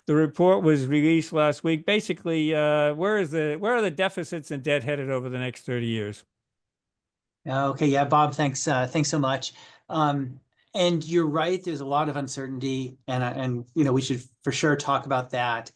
The report was released last week. Basically, where are the deficits and debt headed over the next 30 years? Okay, yeah, Bob, thanks so much. And you're right, there's a lot of uncertainty, and we should for sure talk about that.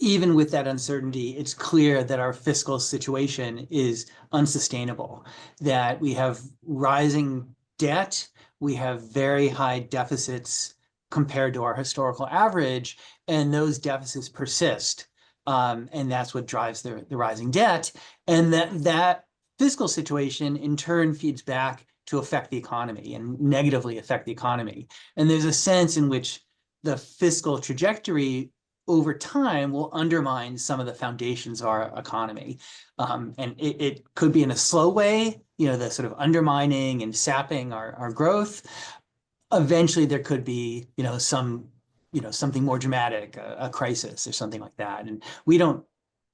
Even with that uncertainty, it's clear that our fiscal situation is unsustainable, that we have rising debt, we have very high deficits compared to our historical average, and those deficits persist. And that's what drives the rising debt. And that fiscal situation in turn feeds back to affect the economy and negatively affect the economy. And there's a sense in which the fiscal trajectory over time will undermine some of the foundations of our economy. And it could be in a slow way, the sort of undermining and sapping our growth. Eventually there could be, something more dramatic, a crisis or something like that. And we don't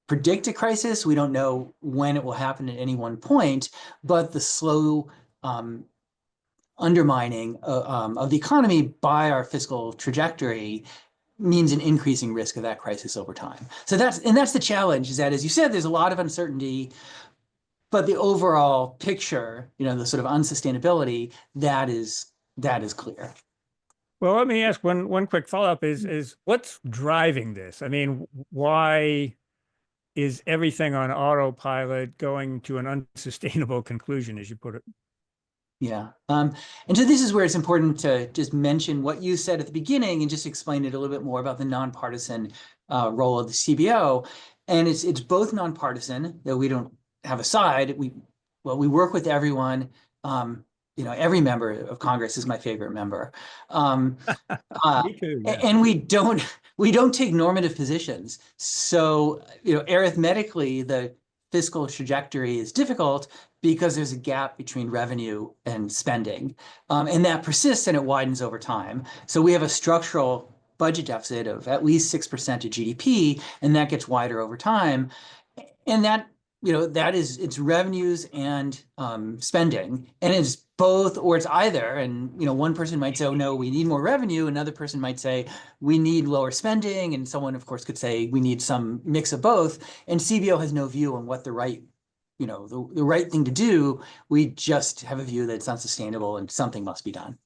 predict a crisis. We don't know when it will happen at any one point, but the slow undermining of the economy by our fiscal trajectory means an increasing risk of that crisis over time. So that's the challenge, is that, as you said, there's a lot of uncertainty, but the overall picture, the sort of unsustainability, that is clear. Well, let me ask one quick follow-up is what's driving this? I mean, why is everything on autopilot going to an unsustainable conclusion, as you put it? Yeah. And so this is where it's important to just mention what you said at the beginning and just explain it a little bit more about the nonpartisan role of the CBO. And it's both nonpartisan, that we don't have a side. We work with everyone. Every member of Congress is my favorite member. Me too, yeah. And we don't take normative positions. So, arithmetically, the fiscal trajectory is difficult because there's a gap between revenue and spending. And that persists and it widens over time. So we have a structural budget deficit of at least 6% of GDP, and that gets wider over time. And that, it's revenues and spending. And it's both, or it's either. And, one person might say, oh, no, we need more revenue. Another person might say, we need lower spending. And someone, of course, could say, we need some mix of both. And CBO has no view on what the right thing to do. We just have a view that it's unsustainable and something must be done.